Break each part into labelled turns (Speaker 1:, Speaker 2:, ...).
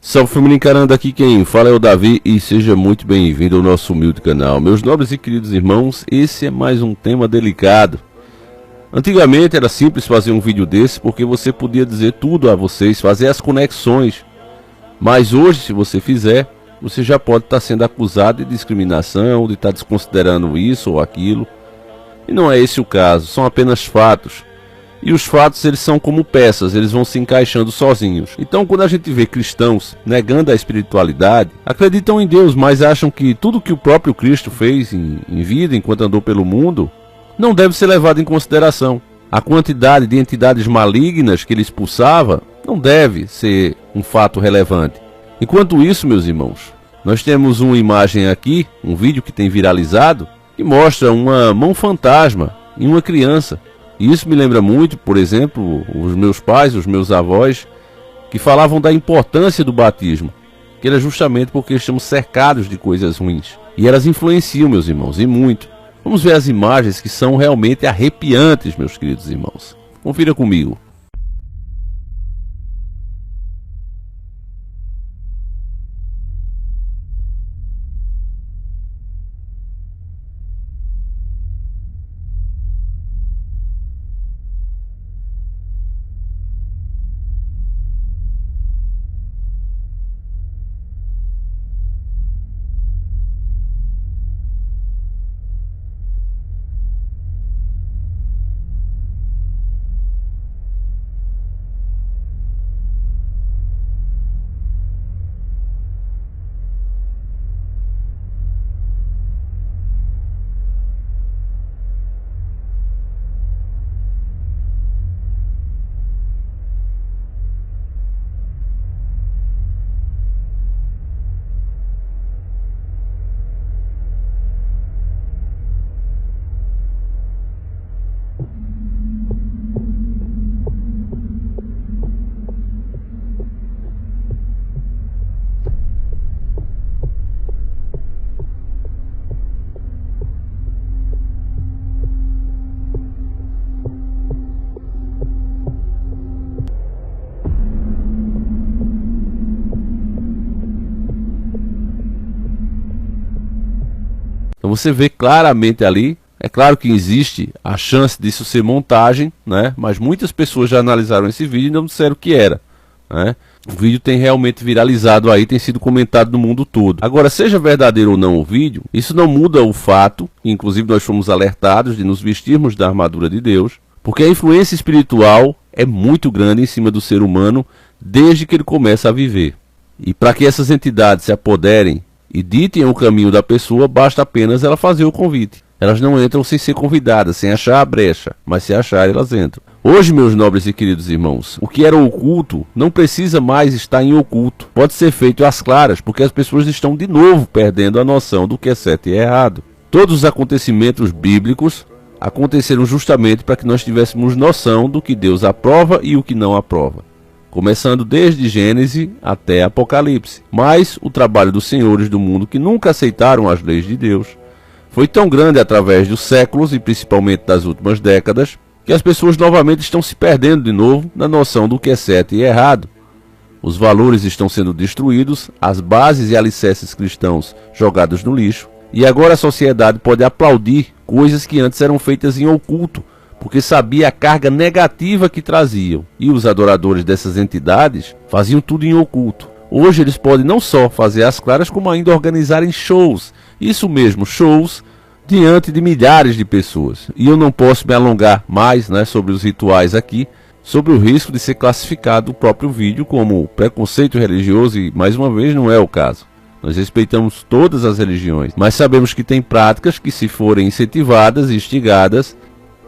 Speaker 1: Salve família encarando, aqui quem fala é o Davi e seja muito bem-vindo ao nosso humilde canal. Meus nobres e queridos irmãos, esse é mais um tema delicado. Antigamente era simples fazer um vídeo desse porque você podia dizer tudo a vocês, fazer as conexões. Mas hoje, se você fizer, você já pode estar sendo acusado de discriminação, de estar desconsiderando isso ou aquilo. E não é esse o caso, são apenas fatos. E os fatos, eles são como peças, eles vão se encaixando sozinhos. Então, quando a gente vê cristãos negando a espiritualidade, acreditam em Deus, mas acham que tudo que o próprio Cristo fez em vida, enquanto andou pelo mundo, não deve ser levado em consideração. A quantidade de entidades malignas que ele expulsava não deve ser um fato relevante. Enquanto isso, meus irmãos, nós temos uma imagem aqui, um vídeo que tem viralizado, que mostra uma mão fantasma em uma criança. E isso me lembra muito, por exemplo, os meus pais, os meus avós, que falavam da importância do batismo, que era justamente porque estamos cercados de coisas ruins. E elas influenciam, meus irmãos, e muito. Vamos ver as imagens que são realmente arrepiantes, meus queridos irmãos. Confira comigo. Então você vê claramente ali, é claro que existe a chance disso ser montagem, né? Mas muitas pessoas já analisaram esse vídeo e não disseram o que era, né? O vídeo tem realmente viralizado aí, tem sido comentado no mundo todo. Agora, seja verdadeiro ou não o vídeo, isso não muda o fato, inclusive nós fomos alertados de nos vestirmos da armadura de Deus, porque a influência espiritual é muito grande em cima do ser humano desde que ele começa a viver. E para que essas entidades se apoderem e ditem o caminho da pessoa, basta apenas ela fazer o convite. Elas não entram sem ser convidadas, sem achar a brecha, mas se acharem, elas entram. Hoje, meus nobres e queridos irmãos, o que era oculto não precisa mais estar em oculto. Pode ser feito às claras, porque as pessoas estão de novo perdendo a noção do que é certo e errado. Todos os acontecimentos bíblicos aconteceram justamente para que nós tivéssemos noção do que Deus aprova e o que não aprova, começando desde Gênesis até Apocalipse. Mas o trabalho dos senhores do mundo, que nunca aceitaram as leis de Deus, foi tão grande através dos séculos e principalmente das últimas décadas, que as pessoas novamente estão se perdendo de novo na noção do que é certo e errado. Os valores estão sendo destruídos, as bases e alicerces cristãos jogados no lixo, e agora a sociedade pode aplaudir coisas que antes eram feitas em oculto, porque sabia a carga negativa que traziam. E os adoradores dessas entidades faziam tudo em oculto. Hoje eles podem não só fazer as claras, como ainda organizarem shows. Isso mesmo, shows diante de milhares de pessoas. E eu não posso me alongar mais, sobre os rituais aqui, sobre o risco de ser classificado o próprio vídeo como preconceito religioso, e mais uma vez não é o caso. Nós respeitamos todas as religiões, mas sabemos que tem práticas que, se forem incentivadas e instigadas,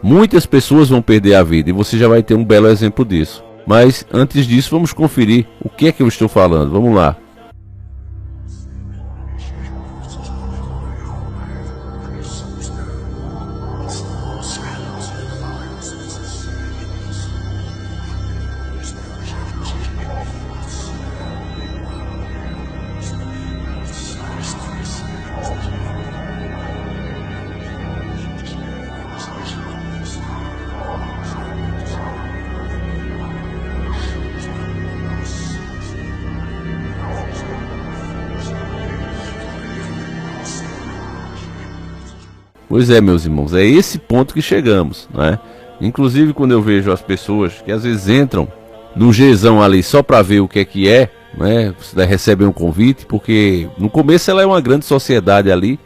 Speaker 1: muitas pessoas vão perder a vida, e você já vai ter um belo exemplo disso. Mas antes disso, vamos conferir o que é que eu estou falando. Vamos lá. Pois é, meus irmãos, é esse ponto que chegamos, né? Inclusive quando eu vejo as pessoas que às vezes entram no Gzão ali só para ver o que é, né? Você recebe um convite, porque no começo ela é uma grande sociedade ali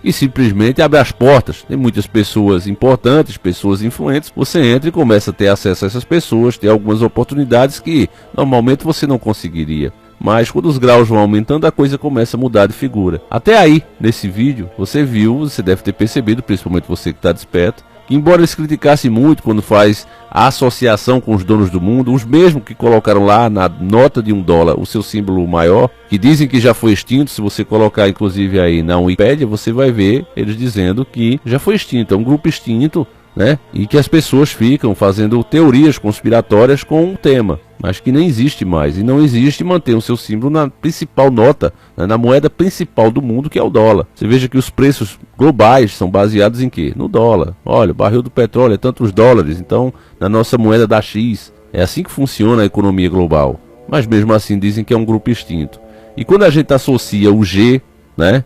Speaker 1: e simplesmente abre as portas. Tem muitas pessoas importantes, pessoas influentes. Você entra e começa a ter acesso a essas pessoas, ter algumas oportunidades que normalmente você não conseguiria. Mas quando os graus vão aumentando, a coisa começa a mudar de figura. Até aí, nesse vídeo, você viu, você deve ter percebido, principalmente você que está desperto, que embora eles criticassem muito quando faz a associação com os donos do mundo, os mesmos que colocaram lá na nota de $1 o seu símbolo maior, que dizem que já foi extinto. Se você colocar inclusive aí na Wikipédia, você vai ver eles dizendo que já foi extinto, é um grupo extinto, né? E que as pessoas ficam fazendo teorias conspiratórias com o tema, mas que nem existe mais, e não existe manter o seu símbolo na principal nota, né, na moeda principal do mundo, que é o dólar. Você veja que os preços globais são baseados em quê? No dólar. Olha, o barril do petróleo é tantos dólares, então na nossa moeda dá X. É assim que funciona a economia global. Mas mesmo assim dizem que é um grupo extinto. E quando a gente associa o G, né,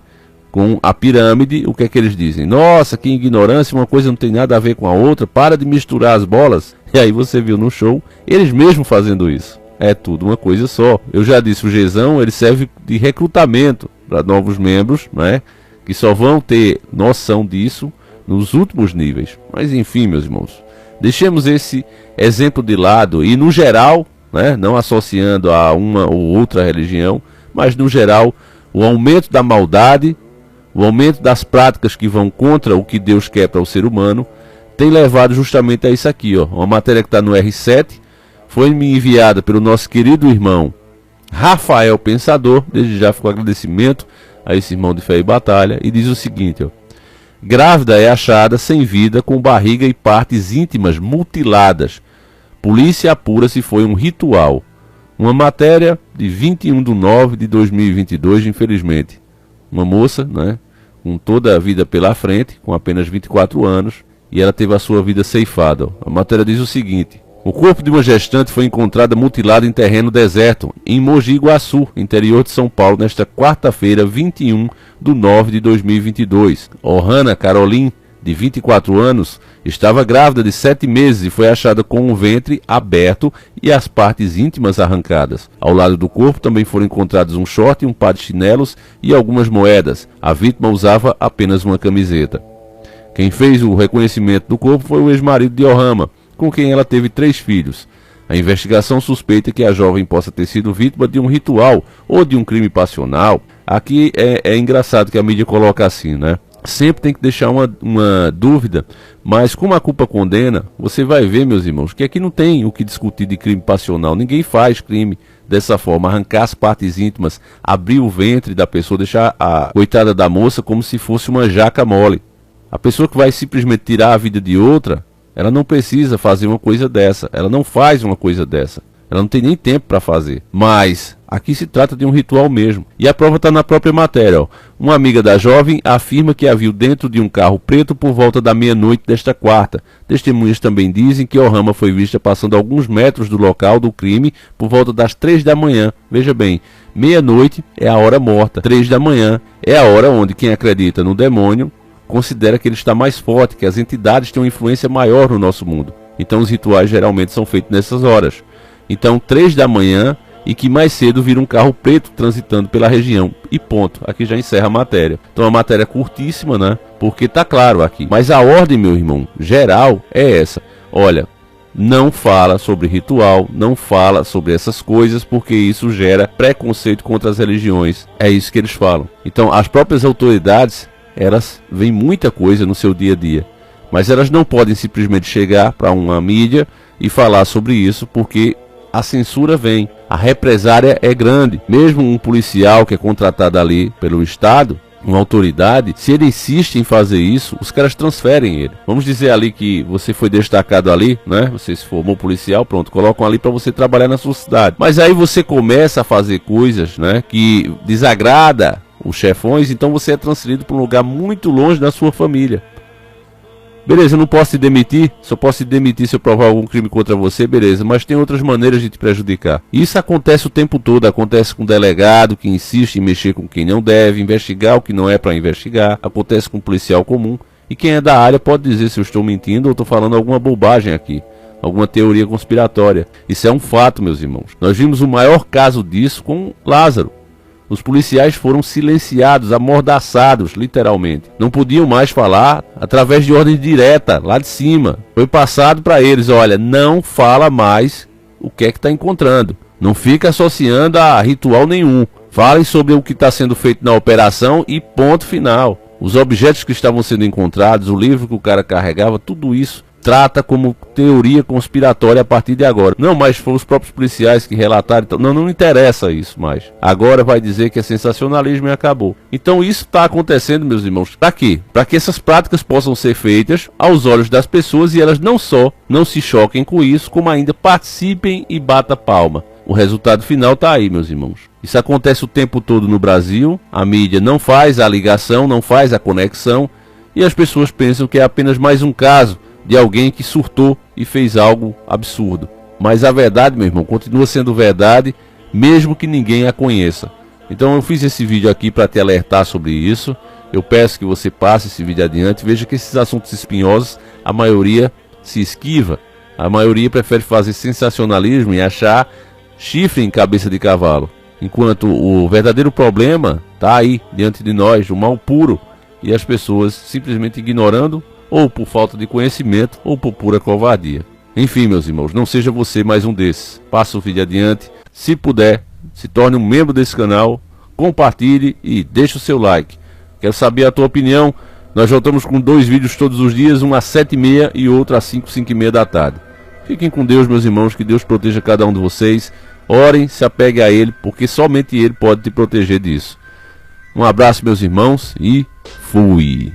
Speaker 1: com a pirâmide, o que é que eles dizem? Nossa, que ignorância, uma coisa não tem nada a ver com a outra, para de misturar as bolas. E aí você viu no show, eles mesmos fazendo isso. É tudo uma coisa só. Eu já disse, o Gzão, ele serve de recrutamento para novos membros, né, que só vão ter noção disso nos últimos níveis. Mas enfim, meus irmãos, deixemos esse exemplo de lado e no geral, né, não associando a uma ou outra religião, mas no geral, o aumento da maldade, o aumento das práticas que vão contra o que Deus quer para o ser humano, tem levado justamente a isso aqui, ó. Uma matéria que está no R7, foi me enviada pelo nosso querido irmão Rafael Pensador. Desde já fico agradecimento a esse irmão de fé e batalha, e diz o seguinte, ó: grávida é achada sem vida com barriga e partes íntimas mutiladas. Polícia apura se foi um ritual. Uma matéria de 21/9/2022, infelizmente. Uma moça, né, com toda a vida pela frente, com apenas 24 anos, e ela teve a sua vida ceifada. A matéria diz o seguinte: o corpo de uma gestante foi encontrado mutilado em terreno deserto, em Mogi Guaçu, interior de São Paulo, nesta quarta-feira, 21/9/2022. Ohana Caroline, de 24 anos, estava grávida de 7 meses e foi achada com o ventre aberto e as partes íntimas arrancadas. Ao lado do corpo também foram encontrados um short, um par de chinelos e algumas moedas. A vítima usava apenas uma camiseta. Quem fez o reconhecimento do corpo foi o ex-marido de Ohana, com quem ela teve 3 filhos. A investigação suspeita que a jovem possa ter sido vítima de um ritual ou de um crime passional. Aqui é engraçado que a mídia coloca assim, né? Sempre tem que deixar uma dúvida, mas como a culpa condena, você vai ver, meus irmãos, que aqui não tem o que discutir de crime passional. Ninguém faz crime dessa forma, arrancar as partes íntimas, abrir o ventre da pessoa, deixar a coitada da moça como se fosse uma jaca mole. A pessoa que vai simplesmente tirar a vida de outra, ela não precisa fazer uma coisa dessa, ela não faz uma coisa dessa. Ela não tem nem tempo para fazer. Mas aqui se trata de um ritual mesmo. E a prova está na própria matéria, ó. Uma amiga da jovem afirma que a viu dentro de um carro preto por volta da meia-noite desta quarta. Testemunhas também dizem que Ohana foi vista passando alguns metros do local do crime por volta das 3 da manhã. Veja bem, meia-noite é a hora morta. 3 da manhã é a hora onde quem acredita no demônio considera que ele está mais forte, que as entidades têm uma influência maior no nosso mundo. Então os rituais geralmente são feitos nessas horas. Então 3 da manhã, e que mais cedo vira um carro preto transitando pela região. E ponto. Aqui já encerra a matéria. Então a matéria é curtíssima, né? Porque tá claro aqui. Mas a ordem, meu irmão, geral é essa. Olha, não fala sobre ritual, não fala sobre essas coisas, porque isso gera preconceito contra as religiões. É isso que eles falam. Então as próprias autoridades, elas veem muita coisa no seu dia a dia. Mas elas não podem simplesmente chegar para uma mídia e falar sobre isso, porque a censura vem, a represária é grande. Mesmo um policial que é contratado ali pelo Estado, uma autoridade, se ele insiste em fazer isso, os caras transferem ele. Vamos dizer ali que você foi destacado ali, né? Você se formou policial, pronto, colocam ali para você trabalhar na sua cidade. Mas aí você começa a fazer coisas, né, que desagrada os chefões, então você é transferido para um lugar muito longe da sua família. Beleza, eu não posso te demitir, só posso te demitir se eu provar algum crime contra você, beleza, mas tem outras maneiras de te prejudicar. Isso acontece o tempo todo, acontece com o delegado que insiste em mexer com quem não deve, investigar o que não é para investigar, acontece com um policial comum. E quem é da área pode dizer se eu estou mentindo ou estou falando alguma bobagem aqui, alguma teoria conspiratória. Isso é um fato, meus irmãos. Nós vimos o maior caso disso com Lázaro. Os policiais foram silenciados, amordaçados, literalmente. Não podiam mais falar através de ordem direta, lá de cima. Foi passado para eles, olha, não fala mais o que é que está encontrando. Não fica associando a ritual nenhum. Falem sobre o que está sendo feito na operação e ponto final. Os objetos que estavam sendo encontrados, o livro que o cara carregava, tudo isso trata como teoria conspiratória a partir de agora. Não, mas foram os próprios policiais que relataram. Então, não interessa isso mais. Agora vai dizer que é sensacionalismo e acabou. Então isso está acontecendo, meus irmãos. Para quê? Para que essas práticas possam ser feitas aos olhos das pessoas e elas não só não se choquem com isso, como ainda participem e batam palma. O resultado final está aí, meus irmãos. Isso acontece o tempo todo no Brasil. A mídia não faz a ligação, não faz a conexão. E as pessoas pensam que é apenas mais um caso de alguém que surtou e fez algo absurdo. Mas a verdade, meu irmão, continua sendo verdade, mesmo que ninguém a conheça. Então eu fiz esse vídeo aqui para te alertar sobre isso. Eu peço que você passe esse vídeo adiante. Veja que esses assuntos espinhosos, a maioria se esquiva. A maioria prefere fazer sensacionalismo e achar chifre em cabeça de cavalo. Enquanto o verdadeiro problema está aí, diante de nós, o mal puro. E as pessoas simplesmente ignorando, ou por falta de conhecimento, ou por pura covardia. Enfim, meus irmãos, não seja você mais um desses. Passa o vídeo adiante. Se puder, se torne um membro desse canal, compartilhe e deixe o seu like. Quero saber a tua opinião. Nós voltamos com 2 vídeos todos os dias, um às 7h30 e outro às 5h30 da tarde. Fiquem com Deus, meus irmãos, que Deus proteja cada um de vocês. Orem, se apeguem a Ele, porque somente Ele pode te proteger disso. Um abraço, meus irmãos, e fui!